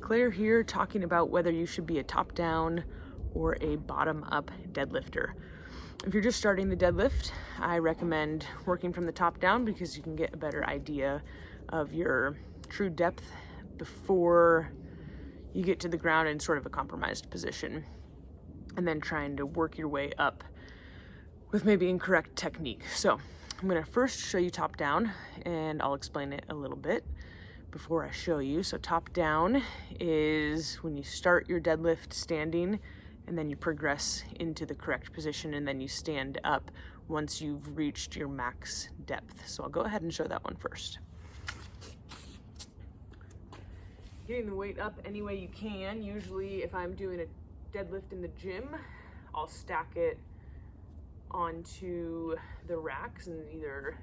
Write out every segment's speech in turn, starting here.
Claire here, talking about whether you should be a top-down or a bottom-up deadlifter. If you're just starting the deadlift, I recommend working from the top down because you can get a better idea of your true depth before you get to the ground in sort of a compromised position, and then trying to work your way up with maybe incorrect technique. So I'm going to first show you top down, and I'll explain it a little bit before I show you. So top down is when you start your deadlift standing, and then you progress into the correct position, and then you stand up once you've reached your max depth. So I'll go ahead and show that one first. Getting the weight up any way you can. Usually if I'm doing a deadlift in the gym, I'll stack it onto the racks and either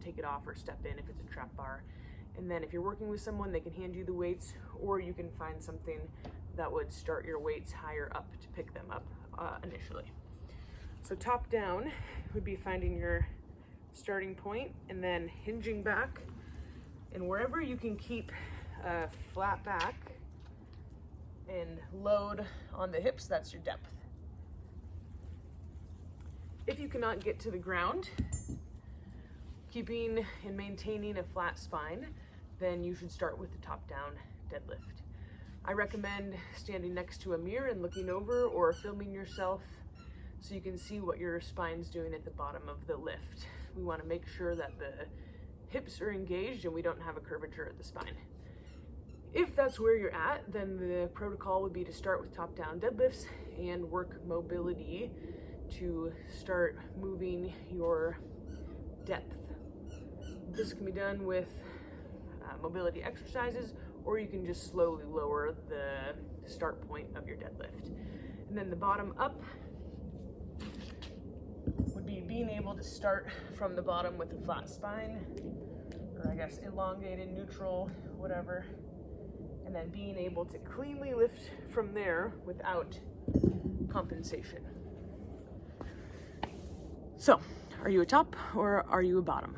take it off or step in if it's a trap bar. And then if you're working with someone, they can hand you the weights, or you can find something that would start your weights higher up to pick them up initially. So top down would be finding your starting point and then hinging back, and wherever you can keep a flat back and load on the hips, that's your depth. If you cannot get to the ground, keeping and maintaining a flat spine, then you should start with the top down deadlift. I recommend standing next to a mirror and looking over, or filming yourself so you can see what your spine's doing at the bottom of the lift. We want to make sure that the hips are engaged and we don't have a curvature at the spine. If that's where you're at, then the protocol would be to start with top down deadlifts and work mobility to start moving your depth. This can be done with mobility exercises, or you can just slowly lower the start point of your deadlift. And then the bottom up would be being able to start from the bottom with a flat spine, or I guess elongated, neutral, whatever, and then being able to cleanly lift from there without compensation. So, are you a top or are you a bottom?